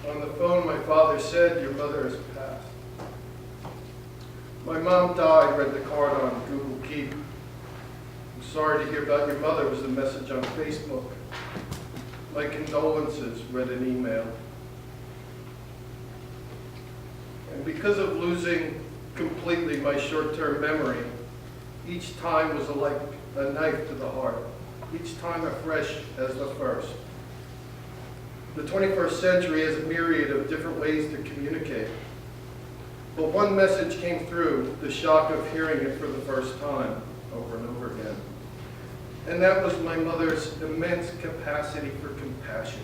On the phone, my father said, "Your mother has passed." "My mom died," read the card on Google Keep. "I'm sorry to hear about your mother," was the message on Facebook. "My condolences," read an email. And because of losing completely my short-term memory, each time was like a knife to the heart, each time afresh as the first. The 21st century has a myriad of different ways to communicate. But one message came through, the shock of hearing it for the first time, over and over again. And that was my mother's immense capacity for compassion.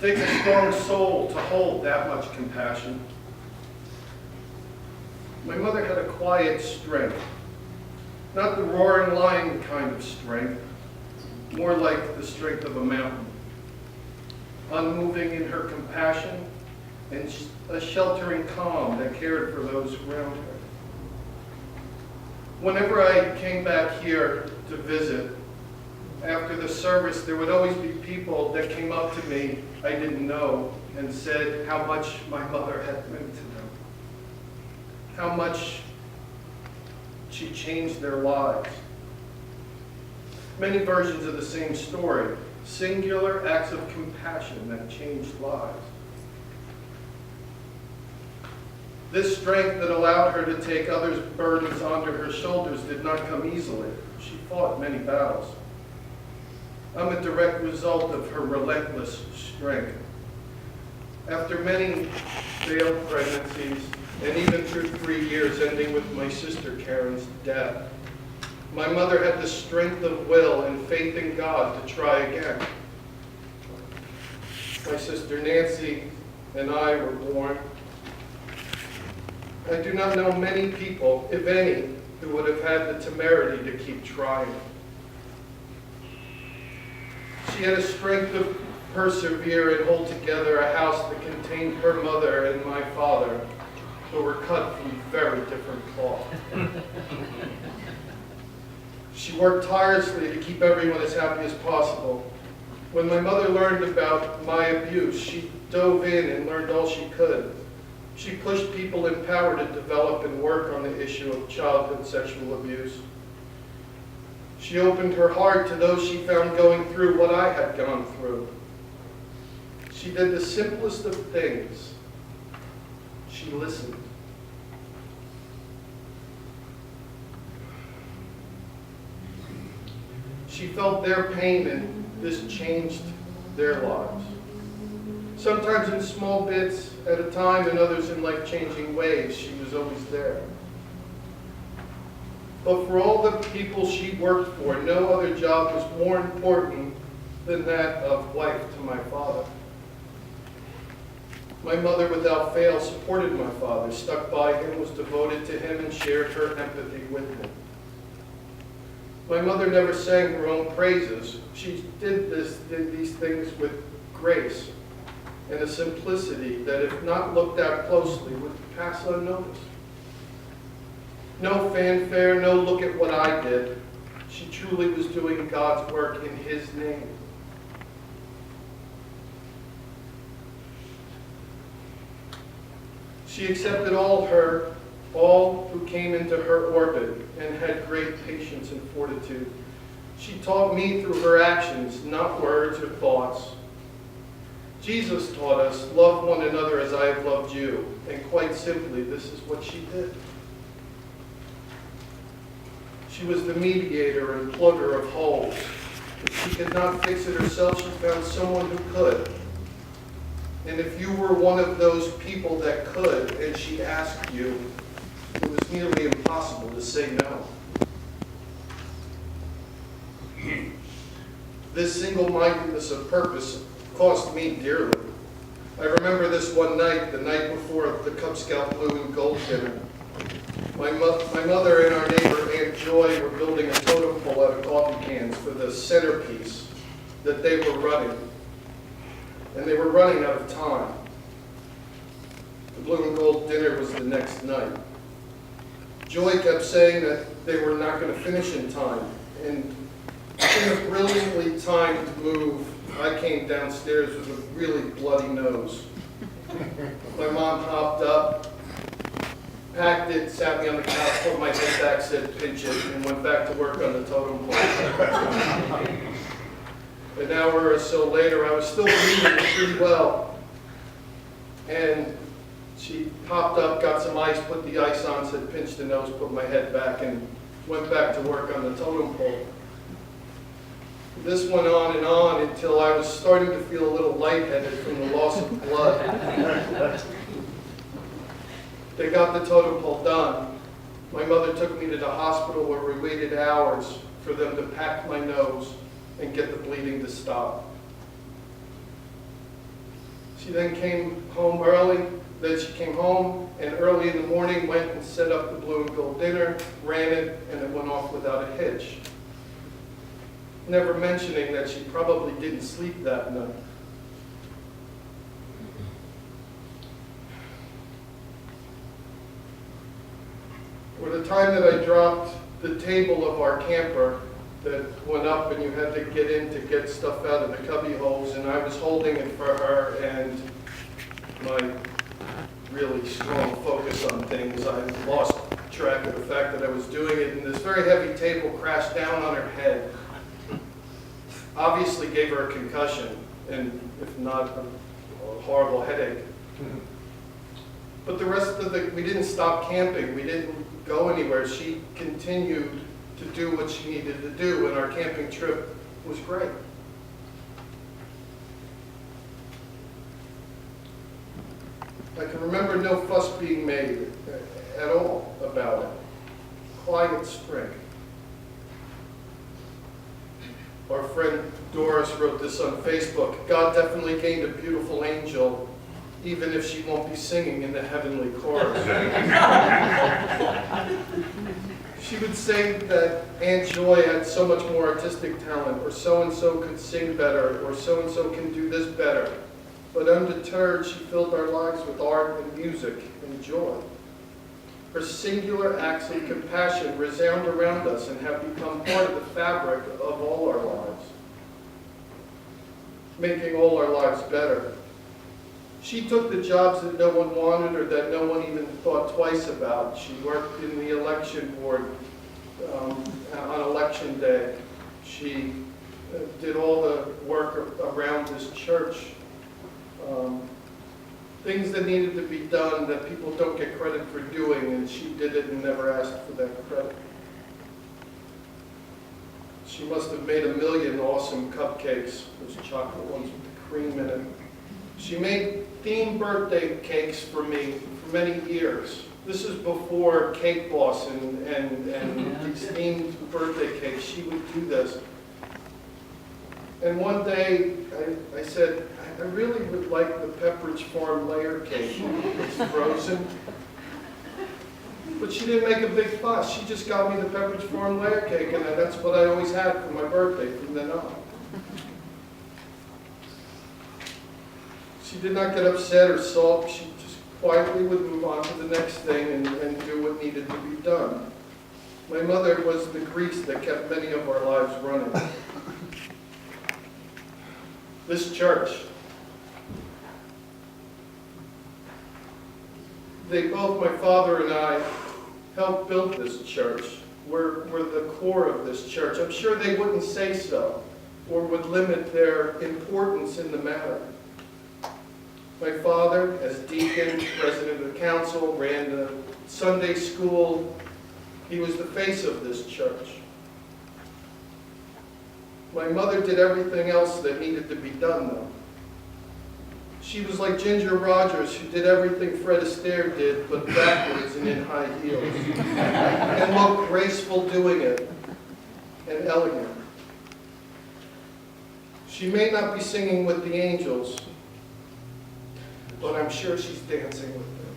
It takes a strong soul to hold that much compassion. My mother had a quiet strength, not the roaring lion kind of strength, more like the strength of a mountain. Unmoving in her compassion and a sheltering calm that cared for those around her. Whenever I came back here to visit, after the service, there would always be people that came up to me I didn't know and said how much my mother had meant to them, how much she changed their lives. Many versions of the same story, singular acts of compassion that changed lives. This strength that allowed her to take others' burdens onto her shoulders did not come easily. She fought many battles. I'm a direct result of her relentless strength. After many failed pregnancies, and even through 3 years ending with my sister Karen's death, my mother had the strength of will and faith in God to try again. My sister Nancy and I were born. I do not know many people, if any, who would have had the temerity to keep trying. She had a strength to persevere and hold together a house that contained her mother and my father, who were cut from very different cloth. She worked tirelessly to keep everyone as happy as possible. When my mother learned about my abuse, she dove in and learned all she could. She pushed people in power to develop and work on the issue of childhood sexual abuse. She opened her heart to those she found going through what I had gone through. She did the simplest of things. She listened. She felt their pain, and this changed their lives. Sometimes in small bits at a time, and others in life-changing ways. She was always there. But for all the people she worked for, no other job was more important than that of wife to my father. My mother, without fail, supported my father, stuck by him, was devoted to him, and shared her empathy with him. My mother never sang her own praises. She did these things with grace and a simplicity that, if not looked at closely, would pass unnoticed. No fanfare, no look at what I did. She truly was doing God's work in His name. She accepted all who came into her orbit, and had great patience and fortitude. She taught me through her actions, not words or thoughts. Jesus taught us, love one another as I have loved you. And quite simply, this is what she did. She was the mediator and plugger of holes. If she could not fix it herself, she found someone who could. And if you were one of those people that could, and she asked you, it was nearly impossible to say no. This single-mindedness of purpose cost me dearly. I remember this one night, the night before the Cub Scout blue and gold dinner. My mother and our neighbor, Aunt Joy, were building a totem pole out of coffee cans for the centerpiece that they were running. And they were running out of time. The blue and gold dinner was the next night. Joy kept saying that they were not going to finish in time, and In a brilliantly timed move, I came downstairs with a really bloody nose. My mom hopped up, packed it, sat me on the couch, put my head back, said pinch it, and went back to work on the totem pole. An hour or so later, I was still breathing pretty well. And she popped up, got some ice, put the ice on, said pinch the nose, put my head back, and went back to work on the totem pole. This went on until I was starting to feel a little lightheaded from the loss of blood. They got the totem pole done. My mother took me to the hospital where we waited hours for them to pack my nose and get the bleeding to stop. She then came home early. Then she came home and early in the morning went and set up the blue and gold dinner, ran it, and it went off without a hitch. Never mentioning that she probably didn't sleep that night. Or the time that I dropped the table of our camper that went up and you had to get in to get stuff out of the cubby holes, and I was holding it for her, and my really strong focus on things, I lost track of the fact that I was doing it, and this very heavy table crashed down on her head. Obviously gave her a concussion, and if not, a horrible headache. But the rest of we didn't stop camping. We didn't go anywhere. She continued to do what she needed to do, and our camping trip was great. I can remember no fuss being made at all about it. Quiet spring. Our friend Doris wrote this on Facebook. God definitely gained a beautiful angel, even if she won't be singing in the heavenly chorus. She would say that Aunt Joy had so much more artistic talent, or so-and-so could sing better, or so-and-so can do this better. But undeterred, she filled our lives with art and music and joy. Her singular acts of compassion resound around us and have become part of the fabric of all our lives, making all our lives better. She took the jobs that no one wanted or that no one even thought twice about. She worked in the election board on election day. She did all the work around this church. Things that needed to be done that people don't get credit for doing, and she did it and never asked for that credit. She must have made 1 million awesome cupcakes, those chocolate ones with the cream in it. She made themed birthday cakes for me for many years. This is before Cake Boss and these themed birthday cakes. She would do this. And one day, I said, I really would like the Pepperidge Farm layer cake. It's frozen. But she didn't make a big fuss. She just got me the Pepperidge Farm layer cake, and that's what I always had for my birthday from then on. She did not get upset or sulk. She just quietly would move on to the next thing and do what needed to be done. My mother was the grease that kept many of our lives running. This church, both my father and I helped build this church. We're the core of this church. I'm sure they wouldn't say so or would limit their importance in the matter. My father, as deacon, president of the council, ran the Sunday school. He was the face of this church. My mother did everything else that needed to be done, though. She was like Ginger Rogers, who did everything Fred Astaire did, but backwards and in high heels. And looked graceful doing it, and elegant. She may not be singing with the angels, but I'm sure she's dancing with them.